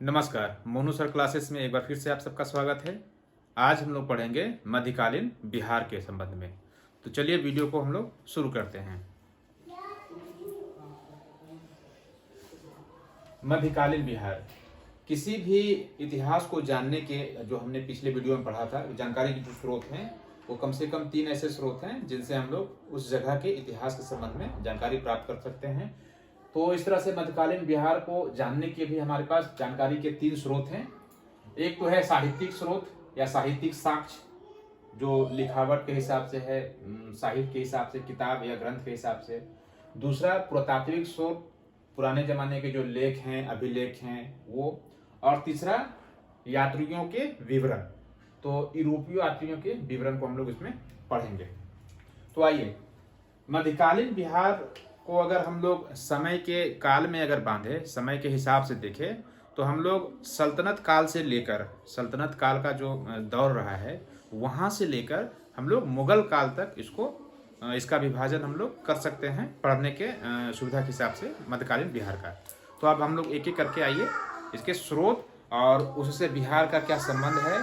नमस्कार, Monu sir classes में एक बार फिर से आप सबका स्वागत है। आज हम लोग पढ़ेंगे मध्यकालीन बिहार के संबंध में। तो चलिए वीडियो को हम लोग शुरू करते हैं। मध्यकालीन बिहार, किसी भी इतिहास को जानने के जो हमने पिछले वीडियो में पढ़ा था, जानकारी के जो स्रोत हैं वो कम से कम 3 ऐसे स्रोत हैं जिनसे हम लोग उस जगह के इतिहास के संबंध में जानकारी प्राप्त कर सकते हैं। तो इस तरह से मध्यकालीन बिहार को जानने के भी हमारे पास जानकारी के 3 स्रोत हैं। एक तो है साहित्यिक स्रोत या साहित्यिक साक्ष्य, जो लिखावट के हिसाब से है, साहित्य के हिसाब से, किताब या ग्रंथ के हिसाब से। दूसरा पुरातात्विक स्रोत, पुराने जमाने के जो लेख हैं, अभिलेख हैं वो। और तीसरा यात्रियों के विवरण, तो यूरोपीय यात्रियों के विवरण को हम लोग इसमें पढ़ेंगे। तो आइए, मध्यकालीन बिहार को अगर हम लोग समय के काल में अगर बांधे, समय के हिसाब से देखें, तो हम लोग सल्तनत काल से लेकर, सल्तनत काल का जो दौर रहा है वहाँ से लेकर हम लोग मुगल काल तक इसका विभाजन हम लोग कर सकते हैं पढ़ने के सुविधा के हिसाब से मध्यकालीन बिहार का। तो अब हम लोग एक एक करके आइए इसके स्रोत और उससे बिहार का क्या संबंध है,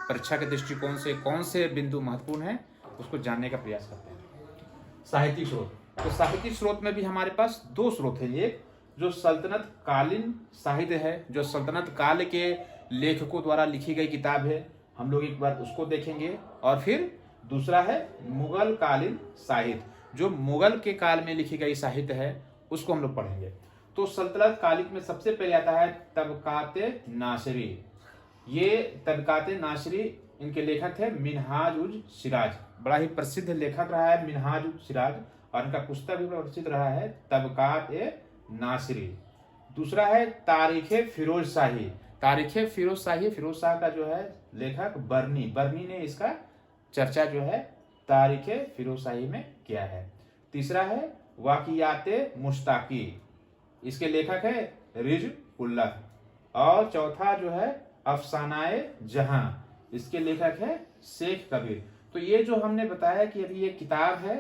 परीक्षा के दृष्टिकोण से कौन से बिंदु महत्वपूर्ण है, उसको जानने का प्रयास करते हैं। साहित्यिक स्रोत, तो साहित्यिक स्रोत में भी हमारे पास 2 स्रोत हैं। एक जो सल्तनत कालीन साहित्य है, जो सल्तनत काल के लेखकों द्वारा लिखी गई किताब है, हम लोग एक बार उसको देखेंगे। और फिर दूसरा है मुगल कालीन साहित्य, जो मुगल के काल में लिखी गई साहित्य है उसको हम लोग पढ़ेंगे। तो सल्तनत कालिक में सबसे पहले आता है तबकाते नासिरी। ये तबकाते नासिरी, इनके लेखक है मिनहाज उज सिराज, बड़ा ही प्रसिद्ध लेखक रहा है मिनहाज उज सिराज, और इनका पुस्तक भी प्रसिद्ध रहा है तबकात ए नासिरी। दूसरा है तारीखे फिरोज शाही। तारीखे फिरोज शाही, फिरोज शाह का जो है लेखक बर्नी ने इसका चर्चा जो है तारीखे फिरोज शाही में किया है। तीसरा है वाकियाते मुश्ताकी, इसके लेखक है रिज उल्लाह। और चौथा जो है अफसानाए जहां, इसके लेखक है शेख कबीर। तो ये जो हमने बताया कि अभी ये किताब है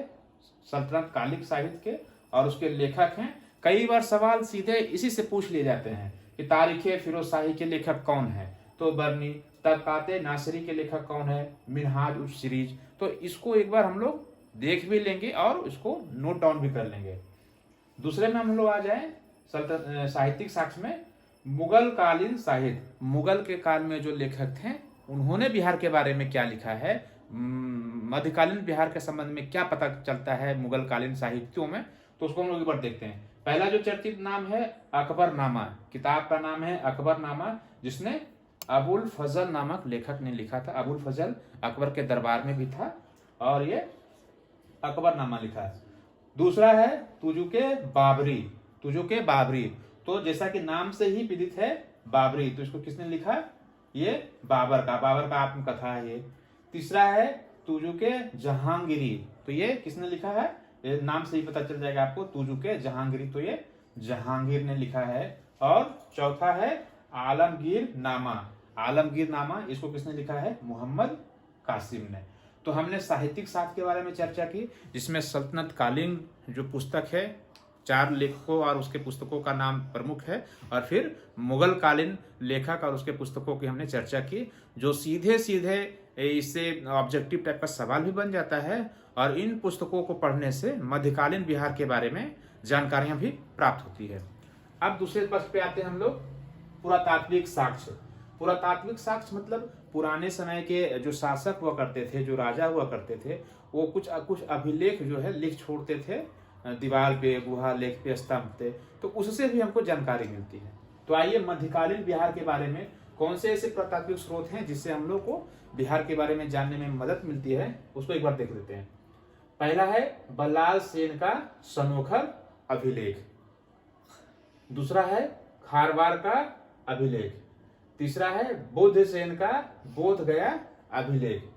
सल्तनत कालिक साहित्य के और उसके लेखक हैं। कई बार सवाल सीधे इसी से पूछ लिए जाते हैं कि तारीखे फिरोज शाही के लेखक कौन है, तो बर्नी। तबकाते नासिरी के लेखक कौन है, मिनहाज उज सीरीज। तो इसको एक बार हम लोग देख भी लेंगे और इसको नोट डाउन भी कर लेंगे। दूसरे में हम लोग आ जाए साहित्यिक साक्ष्य में मुगल कालीन साहित्य। मुगल के काल में जो लेखक थे उन्होंने बिहार के बारे में क्या लिखा है, मध्यकालीन बिहार के संबंध में क्या पता चलता है मुगल कालीन साहित्यों में, तो उसको हम लोग एक बार देखते हैं। पहला जो चर्चित नाम है अकबरनामा, किताब का नाम है अकबरनामा, जिसने अबुल फजल नामक लेखक ने लिखा था। अबुल फजल अकबर के दरबार में भी था और ये अकबरनामा लिखा है। दूसरा है तुजुके बाबरी, तो जैसा कि नाम से ही विदित है बाबरी, तो इसको किसने लिखा, ये बाबर का आत्मकथा है ये। तीसरा है तुजुके जहांगीरी, तो ये किसने लिखा है, ये नाम से ही पता चल जाएगा आपको, तुजुके जहांगीरी, तो ये जहांगीर ने लिखा है। और चौथा है आलमगीर नामा, इसको किसने लिखा है, मोहम्मद कासिम ने। तो हमने साहित्यिक साक्ष्य के बारे में चर्चा की, जिसमें सल्तनत कालीन जो पुस्तक है, 4 लेखकों और उसके पुस्तकों का नाम प्रमुख है, और फिर मुगल कालीन लेखक और उसके पुस्तकों की हमने चर्चा की, जो सीधे सीधे इससे ऑब्जेक्टिव टाइप का सवाल भी बन जाता है। और इन पुस्तकों को पढ़ने से मध्यकालीन बिहार के बारे में जानकारियां भी प्राप्त होती है। अब दूसरे पक्ष पे आते हैं हम लोग पुरातात्विक साक्ष्य। पुरातात्विक साक्ष्य मतलब पुराने समय के जो शासक हुआ करते थे, जो राजा हुआ करते थे, वो कुछ अभिलेख जो है लिख छोड़ते थे दीवार पे, गुहा लेख पे, स्तंभ पे, तो उससे भी हमको जानकारी मिलती है। तो आइए मध्यकालीन बिहार के बारे में कौन से ऐसे पुरातात्विक स्रोत हैं जिससे हम लोग को बिहार के बारे में जानने में मदद मिलती है, उसको एक बार देख लेते हैं। पहला है बल्लाल सेन का सनोखर अभिलेख। दूसरा है खारवार का अभिलेख। तीसरा है बुद्ध सेन का बोध गया अभिलेख।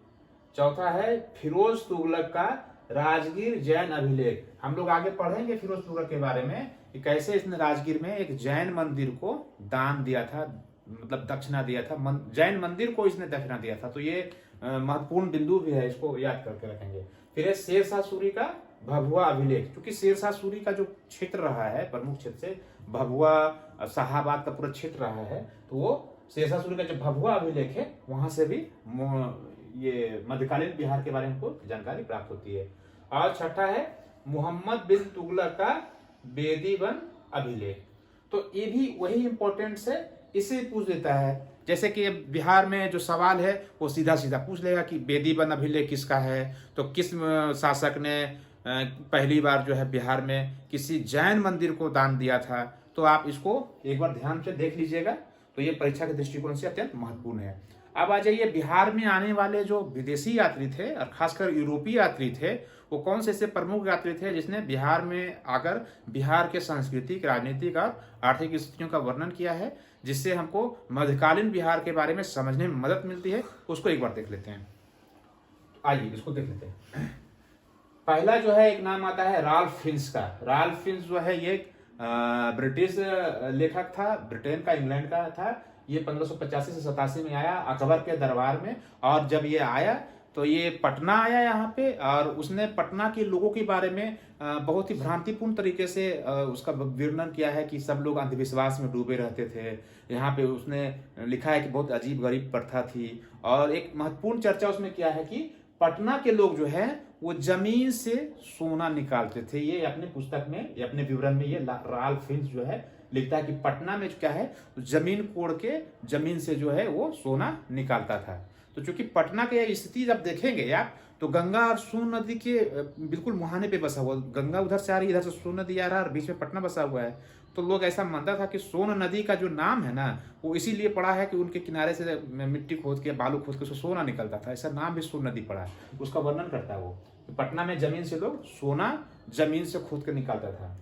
चौथा है फिरोज तुगलक का राजगीर जैन अभिलेख। हम लोग आगे पढ़ेंगे फिरोज तुगलक के बारे में कि कैसे इसने राजगीर में एक जैन मंदिर को दान दिया था, मतलब दक्षिणा दिया था, जैन मंदिर को इसने दक्षिणा दिया था। तो ये महत्वपूर्ण बिंदु भी है, इसको याद करके रखेंगे। फिर है शेर शाह सूरी का भभुआ अभिलेख, क्योंकि शेरशाह सूरी का जो क्षेत्र रहा है प्रमुख क्षेत्र से भभुआ शाहाबाद का पूरा क्षेत्र रहा है, तो वो शेरशाह सूरी का जो भभुआ अभिलेख है वहां से भी ये मध्यकालीन बिहार के बारे में हमको जानकारी प्राप्त होती है। और छठा है मोहम्मद बिन तुगलक का बेदीवन अभिलेख। तो ये भी वही इंपॉर्टेंट है, इसे पूछ देता है। जैसे कि बिहार में जो सवाल है वो सीधा सीधा पूछ लेगा कि बेदीवन अभिलेख किसका है, तो किस शासक ने पहली बार जो है बिहार में किसी जैन मंदिर को दान दिया था। तो आप इसको एक बार ध्यान से देख लीजिएगा, तो ये परीक्षा के दृष्टिकोण से अत्यंत महत्वपूर्ण है। अब आ जाइए, बिहार में आने वाले जो विदेशी यात्री थे और खासकर यूरोपीय यात्री थे, वो कौन से ऐसे प्रमुख यात्री थे जिसने बिहार में आकर बिहार के सांस्कृतिक, राजनीतिक और आर्थिक स्थितियों का वर्णन किया है, जिससे हमको मध्यकालीन बिहार के बारे में समझने में मदद मिलती है। उसको एक बार देख लेते हैं। आइए इसको देख लेते हैं। पहला जो है एक नाम आता है राल्फ फिंच का। राल्फ फिंच जो है ये ब्रिटिश लेखक था, ब्रिटेन का, इंग्लैंड का था। ये 1585 से 87 में आया अकबर के दरबार में, और जब ये आया तो ये पटना आया यहाँ पे, और उसने पटना के लोगों के बारे में बहुत ही भ्रांतिपूर्ण तरीके से उसका वर्णन किया है कि सब लोग अंधविश्वास में डूबे रहते थे। यहाँ पे उसने लिखा है कि बहुत अजीब गरीब प्रथा थी, और एक महत्वपूर्ण चर्चा उसमें किया है कि पटना के लोग जो है वो जमीन से सोना निकालते थे। ये अपने पुस्तक में, ये अपने विवरण में ये राल्फ फिंच जो है लिखता है कि पटना में क्या है, जमीन कोड़ के जमीन से जो है वो सोना निकालता था। तो चूंकि पटना की स्थिति जब देखेंगे आप, तो गंगा और सोन नदी के बिल्कुल मुहाने पे बसा हुआ, गंगा उधर से आ रही है, इधर से सोन नदी आ रहा है, और बीच में पटना बसा हुआ है। तो लोग ऐसा मानता था कि सोन नदी का जो नाम है ना, वो इसीलिए पड़ा है कि उनके किनारे से मिट्टी खोद के, बालू खोद के उसको सोना निकलता था, ऐसा नाम भी सोन नदी पड़ा है। उसका वर्णन करता है वो, पटना में जमीन से लोग सोना जमीन से खोद के निकालता था।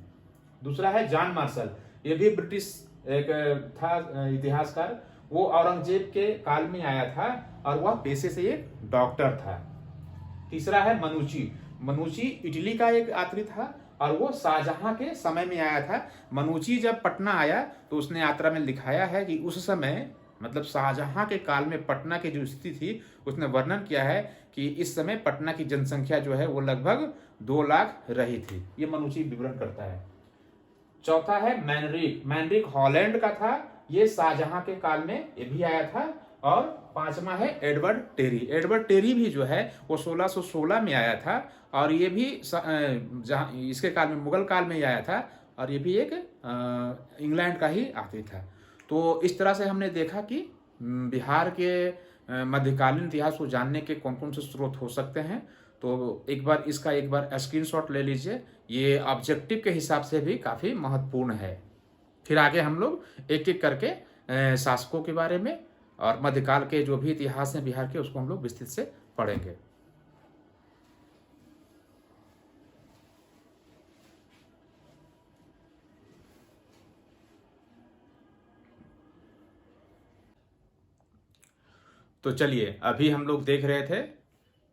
दूसरा है जॉन मार्शल, ये भी ब्रिटिश एक था इतिहासकार। वो औरंगजेब के काल में आया था, और वह पेशे से एक डॉक्टर था। तीसरा है मनुची। मनुची इटली का एक यात्री था, और वो शाहजहां के समय में आया था। मनुची जब पटना आया तो उसने यात्रा में लिखाया है कि उस समय, मतलब शाहजहां के काल में पटना की जो स्थिति थी, उसने वर्णन किया है कि इस समय पटना की जनसंख्या जो है वो लगभग 2 लाख रही थी। ये मनुची विवरण करता है। चौथा है मैनरिक। मैनरिक हॉलैंड का था, ये शाहजहां के काल में ये भी आया था। और पांचवा है एडवर्ड टेरी। एडवर्ड टेरी भी जो है वो 1616 में आया था, और ये भी जहाँ इसके काल में, मुगल काल में ही आया था, और ये भी एक इंग्लैंड का ही यात्री था। तो इस तरह से हमने देखा कि बिहार के मध्यकालीन इतिहास को जानने के कौन कौन से स्रोत हो सकते हैं। तो एक बार स्क्रीनशॉट ले लीजिए, ये ऑब्जेक्टिव के हिसाब से भी काफ़ी महत्वपूर्ण है। फिर आगे हम लोग एक एक करके शासकों के बारे में और मध्यकाल के जो भी इतिहास हैं बिहार के, उसको हम लोग विस्तृत से पढ़ेंगे। तो चलिए, अभी हम लोग देख रहे थे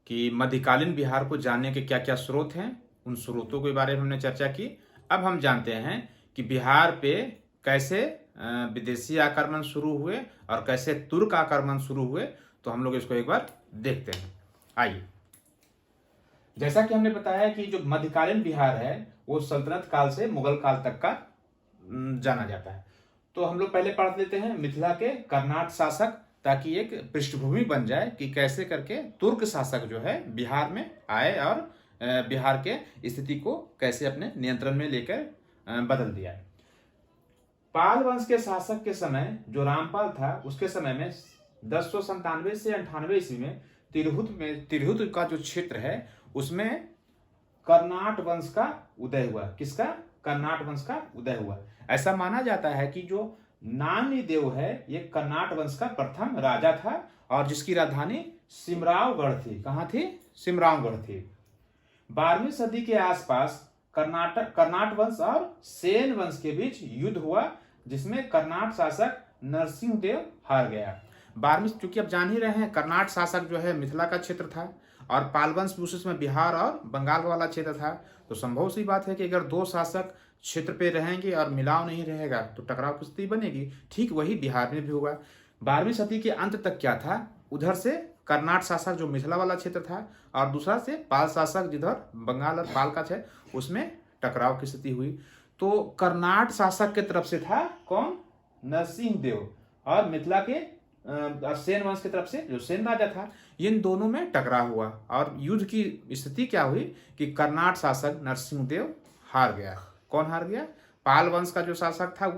कि मध्यकालीन बिहार को जानने के क्या क्या स्रोत हैं, उन स्रोतों के बारे में हमने चर्चा की। अब हम जानते हैं कि बिहार पे कैसे विदेशी आक्रमण शुरू हुए और कैसे तुर्क आक्रमण शुरू हुए। तो हम लोग इसको एक बार देखते हैं। आइए, जैसा कि हमने बताया कि जो मध्यकालीन बिहार है वो सल्तनत काल से मुगल काल तक का जाना जाता है। तो हम लोग पहले पढ़ लेते हैं मिथिला के कर्नाट शासक, ताकि एक पृष्ठभूमि बन जाए कि कैसे करके तुर्क शासक जो है बिहार में आए और बिहार के स्थिति को कैसे अपने नियंत्रण में लेकर बदल दिया। पाल वंश के शासक के समय जो रामपाल था, उसके समय में 1097 से 98 ईस्वी में तिरहुत का जो क्षेत्र है उसमें कर्नाट वंश का उदय हुआ। किसका? कर्नाट वंश का उदय हुआ। ऐसा माना जाता है कि जो नानी देव है ये कर्नाट वंश का प्रथम राजा था, और जिसकी राजधानी सिमरावगढ़ थी। कहां थी? सिमरावगढ़ थी। 12वीं सदी के आसपास कर्नाट वंश और सेन वंश के बीच युद्ध हुआ, जिसमें कर्नाट शासक नरसिंह देव हार गया। 12वीं, क्योंकि अब जान ही रहे हैं, कर्नाट शासक जो है मिथिला का क्षेत्र था, और पाल वंश उसमें बिहार और बंगाल वाला क्षेत्र था। तो संभव सी बात है कि अगर दो शासक क्षेत्र पे रहेंगे और मिलाव नहीं रहेगा तो टकराव की स्थिति बनेगी। ठीक वही बिहार में भी हुआ। 12वीं सदी के अंत तक क्या था, उधर से कर्नाट शासक जो मिथिला वाला क्षेत्र था, और दूसरा से पाल शासक जिधर बंगाल और पाल का है उसमें टकराव की स्थिति हुई। तो कर्नाट शासक के तरफ से था कौन? नरसिंह देव, और मिथिला के सेन वंश की तरफ से जो सेन राजा था, इन दोनों में टकराव हुआ और युद्ध की स्थिति क्या हुई कि कर्नाट शासक नरसिंह देव हार गया। कौन हार गया? पाल वंश का जो शासक था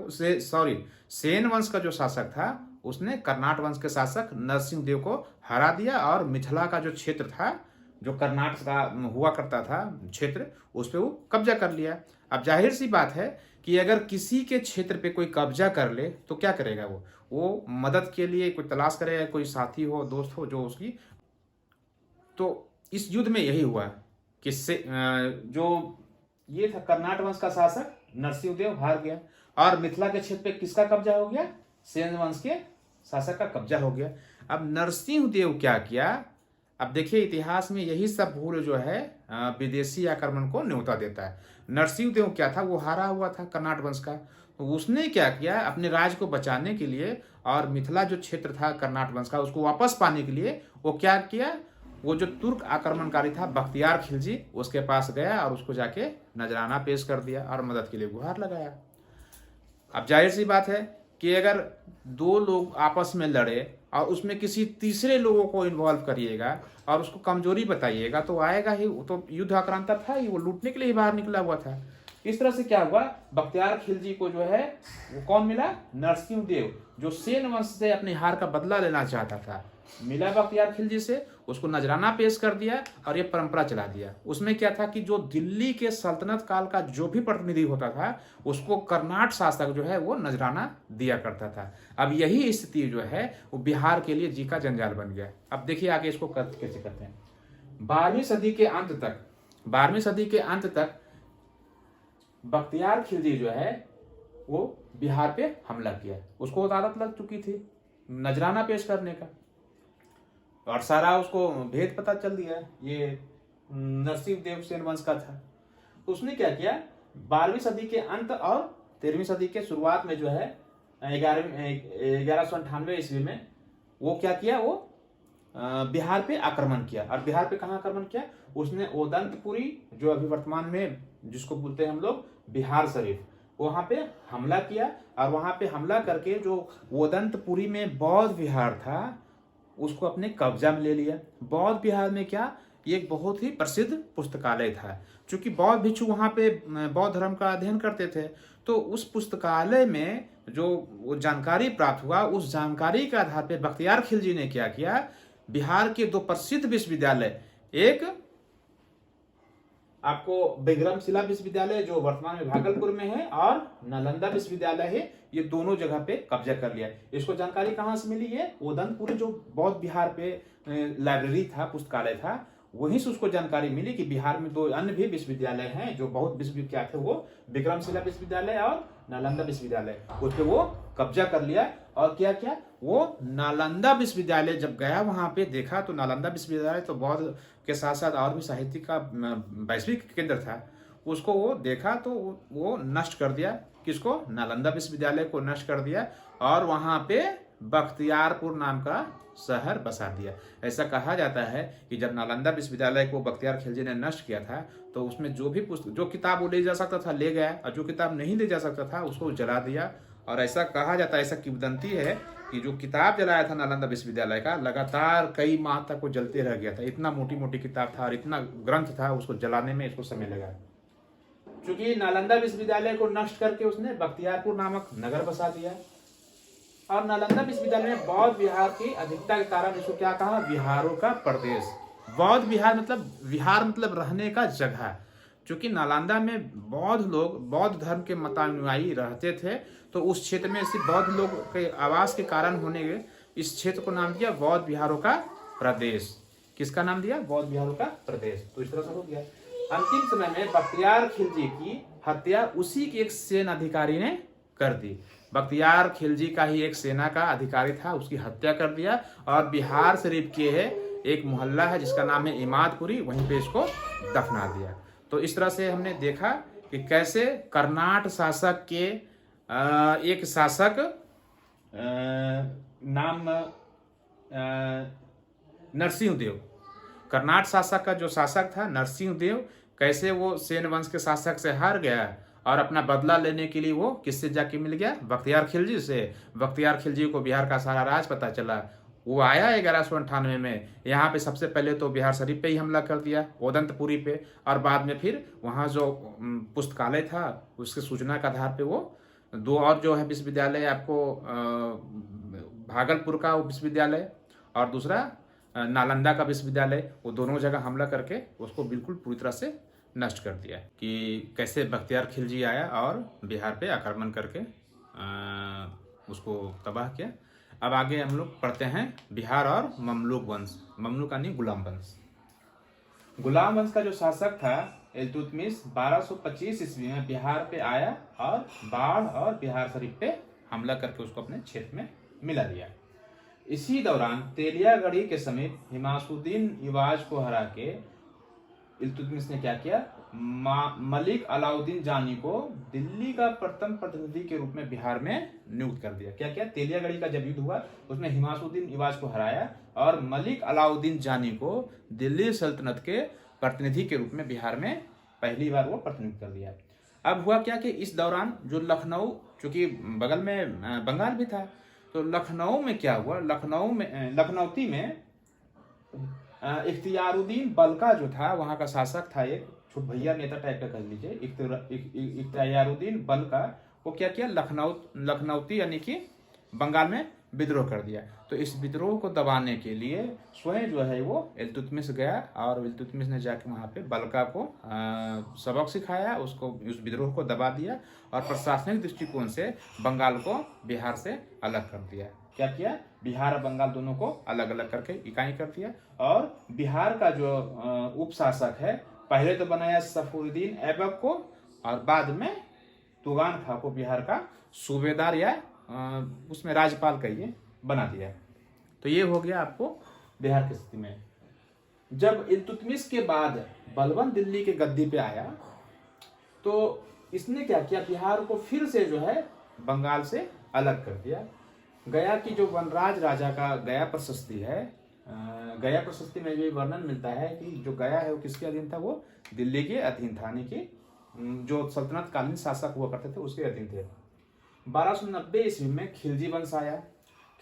सेन वंश का जो शासक था उसने कर्नाट वंश के शासक नरसिंह देव को हरा दिया, और मिथिला का जो क्षेत्र था, जो कर्नाटक का हुआ करता था क्षेत्र, उस पर वो कब्जा कर लिया। अब जाहिर सी बात है कि अगर किसी के क्षेत्र पे कोई कब्जा कर ले तो क्या करेगा? वो मदद के लिए कोई तलाश करेगा, कोई साथी हो, दोस्त हो जो उसकी। तो इस युद्ध में यही हुआ कि जो ये था कर्नाट वंश का शासक नरसिंह देव हार गया, और मिथिला के क्षेत्र पे किसका कब्जा हो गया? सेन वंश के शासक का कब्जा हो गया। अब नरसिंह देव क्या किया? अब देखिए इतिहास में यही सब भूल जो है विदेशी आक्रमण को न्योता देता है। नरसिंह देव क्या था? वो हारा हुआ था कर्नाट वंश का, तो उसने क्या किया अपने राज्य को बचाने के लिए, और मिथिला जो क्षेत्र था कर्नाट वंश का उसको वापस पाने के लिए वो क्या किया? वो जो तुर्क आक्रमणकारी था बख्तियार खिलजी, उसके पास गया और उसको जाके नजराना पेश कर दिया और मदद के लिए गुहार लगाया। अब जाहिर सी बात है कि अगर दो लोग आपस में लड़े और उसमें किसी तीसरे लोगों को इन्वॉल्व करिएगा और उसको कमजोरी बताइएगा तो आएगा ही। वो तो युद्ध आक्रांता था ही, वो लूटने के लिए ही बाहर निकला हुआ था। इस तरह से क्या हुआ? बख्तियार खिलजी को जो है वो कौन मिला? नरसिंह देव, जो सेन वंश से अपने हार का बदला लेना चाहता था, मिला बख्तियार खिलजी से, उसको नजराना पेश कर दिया और ये परंपरा चला दिया। उसमें क्या था कि जो दिल्ली के सल्तनत काल का जो भी प्रतिनिधि होता था उसको कर्नाट शासक जो है वो नजराना दिया करता था। अब यही स्थिति जो है वो बिहार के लिए जी का जंजाल बन गया। अब देखिए आगे इसको कैसे करते हैं। 12वीं सदी के अंत तक बख्तियार खिलजी जो है वो बिहार पे हमला किया। उसको आदत लग चुकी थी नजराना पेश करने का, और सारा उसको भेद पता चल दिया ये नरसिंह देव सेन वंश का था। उसने क्या किया? 12वीं सदी के अंत और 13वीं सदी के शुरुआत में जो है 1198 ईस्वी में वो क्या किया? वो बिहार पे आक्रमण किया। और बिहार पे कहाँ आक्रमण किया? उसने ओदंतपुरी, जो अभी वर्तमान में जिसको बोलते हैं हम लोग बिहार शरीफ, वहां पे हमला किया। और वहां पे हमला करके जो ओदंतपुरी में बौद्ध विहार था उसको अपने कब्जा में ले लिया। बौद्ध विहार में क्या? एक बहुत ही प्रसिद्ध पुस्तकालय था। चूंकि बौद्ध भिक्षु वहां पे बौद्ध धर्म का अध्ययन करते थे, तो उस पुस्तकालय में जो वो जानकारी प्राप्त हुआ, उस जानकारी के आधार पर बख्तियार खिलजी ने क्या किया? बिहार के दो प्रसिद्ध विश्वविद्यालय, एक आपको विक्रमशिला विश्वविद्यालय जो वर्तमान में भागलपुर में है, और नालंदा विश्वविद्यालय है, ये दोनों जगह पे कब्जा कर लिया। इसको जानकारी कहाँ से मिली? है ओदंतपुरी जो बौद्ध बिहार पे लाइब्रेरी था, पुस्तकालय था, वहीं से उसको जानकारी मिली कि बिहार में दो अन्य भी विश्वविद्यालय हैं जो बहुत विश्वविख्यात है, वो विक्रमशिला विश्वविद्यालय और नालंदा विश्वविद्यालय। उस पर वो कब्जा कर लिया। और क्या क्या? वो नालंदा विश्वविद्यालय जब गया वहां पे देखा तो नालंदा विश्वविद्यालय तो बौद्ध के साथ साथ और भी साहित्य का वैश्विक केंद्र था। उसको वो देखा तो वो नष्ट कर दिया। किसको? नालंदा विश्वविद्यालय को नष्ट कर दिया, और वहां पे बख्तियारपुर नाम का शहर बसा दिया। ऐसा कहा जाता है कि जब नालंदा विश्वविद्यालय को बख्तियार खिलजी ने नष्ट किया था तो उसमें जो किताब वो ले जा सकता था ले गया, और जो किताब नहीं ले जा सकता था उसको जला दिया। और ऐसा कहा जाता है, ऐसा किंवदंती है कि जो किताब जलाया था नालंदा विश्वविद्यालय का, लगातार कई माह तक वो जलते रह गया था। इतना मोटी मोटी किताब था और इतना ग्रंथ था, उसको जलाने में इसको समय लगा। क्योंकि नालंदा विश्वविद्यालय को नष्ट करके उसने बख्तियारपुर नामक नगर बसा दिया। और नालंदा विश्वविद्यालय में बौद्ध विहार की अधिकता के कारण इसको क्या कहा? विहारों का प्रदेश। बौद्ध विहार मतलब रहने का जगह। चूंकि नालंदा में बौद्ध लोग बौद्ध धर्म के मतानुयायी रहते थे, तो उस क्षेत्र में सिर्फ बौद्ध लोग के आवास के कारण होने इस क्षेत्र को नाम दिया बौद्ध विहारों का प्रदेश। किसका नाम दिया? बौद्ध विहारों का प्रदेश। तो इस तरह से हो गया। अंतिम समय में बख्तियार खिलजी की हत्या उसी के एक सेना अधिकारी ने कर दी। बख्तियार खिलजी का ही एक सेना का अधिकारी था, उसकी हत्या कर दिया। और बिहार शरीफ के है एक मोहल्ला है जिसका नाम है इमादपुरी, वहीं पे इसको दफना दिया। तो इस तरह से हमने देखा कि कैसे कर्नाट शासक के एक शासक नाम नरसिंहदेव, कर्नाट शासक का जो शासक था नरसिंहदेव, कैसे वो सेन वंश के शासक से हार गया और अपना बदला लेने के लिए वो किससे जाके मिल गया, बख्तियार खिलजी से। बख्तियार खिलजी को बिहार का सारा राज पता चला। वो आया 1198 में, यहाँ पे सबसे पहले तो बिहार शरीफ पे ही हमला कर दिया, ओदंतपुरी पे, और बाद में फिर वहाँ जो पुस्तकालय था उसके सूचना के आधार पे वो दो और जो है विश्वविद्यालय आपको भागलपुर का विश्वविद्यालय और दूसरा नालंदा का विश्वविद्यालय, वो दोनों जगह हमला करके उसको बिल्कुल पूरी तरह से नष्ट कर दिया। कि कैसे बख्तियार खिलजी आया और बिहार पे आक्रमण करके उसको तबाह किया। अब आगे हम लोग पढ़ते हैं बिहार और ममलूक वंश। ममलूक यानी गुलाम वंश। गुलाम वंश का जो शासक था इल्तुतमिश 1225 ईस्वी में बिहार पे आया और बाढ़ और बिहार शरीफ पे हमला करके उसको अपने क्षेत्र में मिला लिया। इसी दौरान तेलियागढ़ी के समीप हिमासुद्दीन इवाज को हरा के इल्तुतमिश ने क्या किया, मलिक अलाउद्दीन जानी को दिल्ली का प्रथम प्रतिनिधि के रूप में बिहार में नियुक्त कर दिया। क्या क्या, तेलियागढ़ी का जब युद्ध हुआ उसमें हिमासुद्दीन इवाज को हराया और मलिक अलाउद्दीन जानी को दिल्ली सल्तनत के प्रतिनिधि के रूप में बिहार में पहली बार वो प्रतिनिधित्व कर दिया। अब हुआ क्या कि इस दौरान जो लखनऊ, चूंकि बगल में बंगाल भी था, तो लखनऊ में क्या हुआ, लखनऊती में इख्तियारुद्दीन बलका जो था वहां का शासक था, एक छोट भैया नेता टाइप का कह लीजिए, इख्तियारुद्दीन बलका, वो क्या किया, लखनऊती यानी कि बंगाल में विद्रोह कर दिया। तो इस विद्रोह को दबाने के लिए स्वयं जो है वो इल्तुतमिश गया और इल्तुतमिश ने जाके वहाँ पे बलका को सबक सिखाया, उसको उस विद्रोह को दबा दिया और प्रशासनिक दृष्टिकोण से बंगाल को बिहार से अलग कर दिया। क्या किया, बिहार और बंगाल दोनों को अलग अलग करके इकाई कर दिया। और बिहार का जो उप शासक है, पहले तो बनाया सफरुद्दीन ऐबक को और बाद में तुगान खां को बिहार का सूबेदार या उसमें राज्यपाल कहिए बना दिया। तो ये हो गया आपको बिहार की स्थिति में। जब इल्तुतमिश के बाद बलबन दिल्ली के गद्दी पे आया तो इसने क्या किया, बिहार को फिर से जो है बंगाल से अलग कर दिया। गया की जो वनराज राजा का गया प्रशस्ति है, गया प्रशस्ति में ये वर्णन मिलता है कि जो गया है वो किसके अधीन था, वो दिल्ली के अधीन था, यानी कि जो सल्तनत कालीन शासक हुआ करते थे उसके अधीन थे। 1290 ईस्वी में खिलजी वंश आया,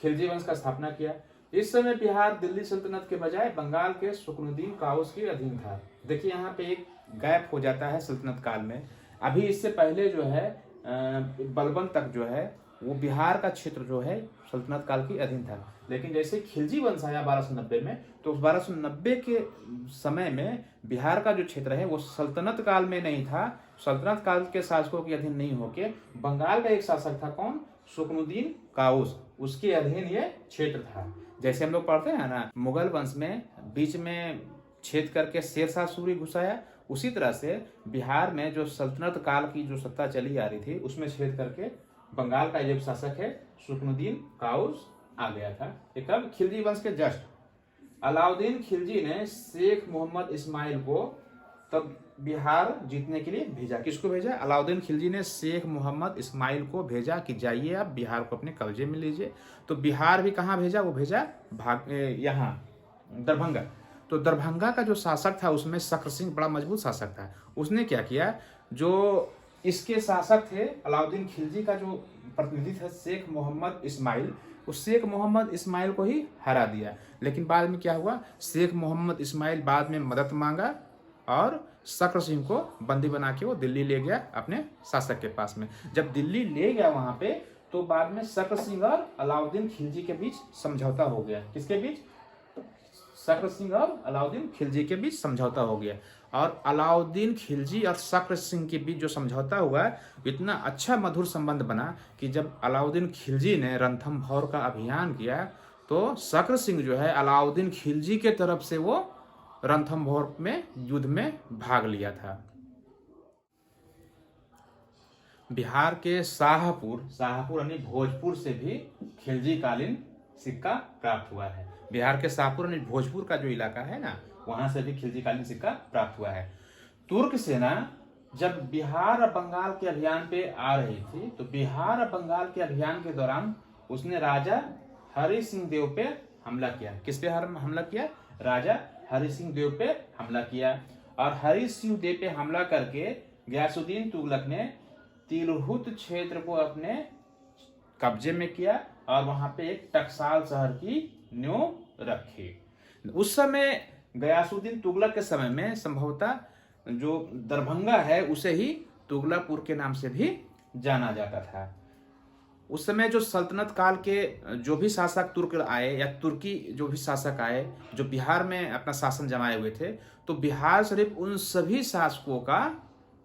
खिलजी वंश का स्थापना किया। इस समय बिहार दिल्ली सल्तनत के बजाय बंगाल के शुक्नुद्दीन काउस के अधीन था। देखिए यहाँ पे एक गैप हो जाता है सल्तनत काल में। अभी इससे पहले जो है बलबन तक जो है वो बिहार का क्षेत्र जो है सल्तनत काल के अधीन था, लेकिन जैसे खिलजी वंश आया 1290 में, तो 1290 के समय में बिहार का जो क्षेत्र है वो सल्तनत काल में नहीं था, सल्तनत काल के शासकों के अधीन नहीं होके बंगाल का एक शासक था, कौन, शुक्नुद्दीन काउस, उसके अधीन ये क्षेत्र था। जैसे हम लोग पढ़ते हैं ना, मुगल वंश में बीच में छेद करके शेरशाह सूरी घुसाया, उसी तरह से बिहार में जो सल्तनत काल की जो सत्ता चली आ रही थी उसमें छेद करके बंगाल का एक शासक है शुक्नुद्दीन काउस आ गया था। ये कब, खिलजी वंश के जस्ट अलाउद्दीन खिलजी ने शेख मोहम्मद इस्माइल को तब बिहार जीतने के लिए भेजा। किसको भेजा, अलाउद्दीन खिलजी ने शेख मोहम्मद इस्माइल को भेजा कि जाइए आप बिहार को अपने कब्जे में लीजिए। तो बिहार भी कहाँ भेजा, वो भेजा यहाँ दरभंगा। तो दरभंगा का जो शासक था उसमें शक्र सिंह बड़ा मजबूत शासक था। उसने क्या किया, जो इसके शासक थे अलाउद्दीन खिलजी का जो प्रतिनिधि था शेख मोहम्मद इस्माइल, उस शेख मोहम्मद इस्माइल को ही हरा दिया। लेकिन बाद में क्या हुआ, शेख मोहम्मद इस्माइल बाद में मदद मांगा और शक्र सिंह को बंदी बना के वो दिल्ली ले गया अपने शासक के पास में। जब दिल्ली ले गया वहां पे, तो बाद में शक्र सिंह और अलाउद्दीन खिलजी के बीच समझौता हो गया। किसके बीच, शक्र सिंह और अलाउद्दीन खिलजी के बीच समझौता हो गया। और अलाउद्दीन खिलजी और शक्र सिंह के बीच जो समझौता हुआ, इतना अच्छा मधुर संबंध बना कि जब अलाउद्दीन खिलजी ने रणथंभौर का अभियान किया तो शक्र सिंह जो है अलाउद्दीन खिलजी के तरफ से वो रणथंभौर में युद्ध में भाग लिया था। बिहार के शाहपुर यानी भोजपुर से भी खिलजी कालीन सिक्का प्राप्त हुआ है। बिहार के शाहपुर यानी भोजपुर का जो इलाका है ना, वहां से भी खिलजी कालीन सिक्का प्राप्त हुआ है। तुर्क सेना जब बिहार और बंगाल के अभियान पे आ रही थी, तो बिहार और बंगाल के अभियान के दौरान उसने राजा हरि सिंह देव पे हमला किया। किस पे हमला किया, राजा हरि सिंह देव पे हमला किया। और हरि सिंह देव पे हमला करके गयासुद्दीन तुगलक ने तिरहुत क्षेत्र को अपने कब्जे में किया और वहां पे एक टकसाल शहर की नींव रखी। उस समय गयासुद्दीन तुगलक के समय में संभवतः जो दरभंगा है उसे ही तुगलकपुर के नाम से भी जाना जाता था। उस समय जो सल्तनत काल के जो भी शासक तुर्क आए या तुर्की जो भी शासक आए जो बिहार में अपना शासन जमाए हुए थे, तो बिहार शरीफ उन सभी शासकों का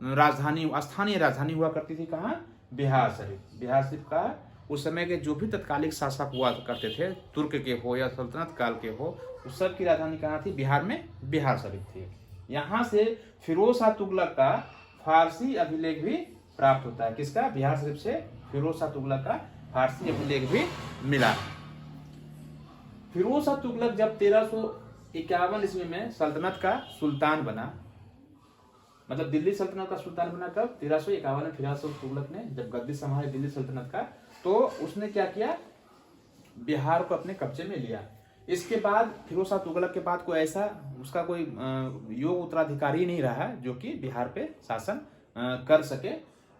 राजधानी, स्थानीय राजधानी हुआ करती थी। कहाँ? बिहार शरीफ। बिहार शरीफ का उस समय के जो भी तत्कालिक शासक हुआ करते थे, तुर्क के हो या सल्तनत काल के हो, उस सब की राजधानी कहाँ थी? बिहार में बिहार शरीफ थी। यहाँ से फिरोज शाह तुगलक का फारसी अभिलेख भी प्राप्त होता है। किसका? बिहार शरीफ से फिरोज शाह तुगलक का फारसी अभिलेख भी मिला। फिरोज शाह तुगलक जब 1351 ईस्वी में सल्तनत का सुल्तान बना, मतलब दिल्ली सल्तनत का सुल्तान बना, कब? 1351 में फिरोज शाह तुगलक ने जब गद्दी संभाली दिल्ली सल्तनत का, तो उसने क्या किया? बिहार को अपने कब्जे में लिया। इसके बाद फिरोज शाह तुगलक के बाद कोई ऐसा उसका कोई योग्य उत्तराधिकारी नहीं रहा जो कि बिहार पे शासन कर सके।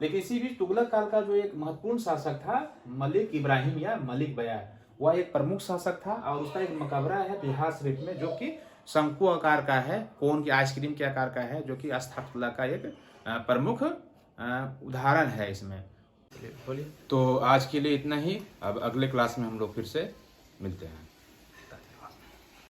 लेकिन इसी बीच तुगलक काल का जो एक महत्वपूर्ण शासक था मलिक इब्राहिम या मलिक बयार, वह एक प्रमुख शासक था और उसका एक मकबरा है बिहार शरीफ में जो कि शंकु आकार का है, कोन की आइसक्रीम के आकार का है, जो कि स्थापत्य का एक प्रमुख उदाहरण है इसमें। तो आज के लिए इतना ही। अब अगले क्लास में हम लोग फिर से मिलते हैं।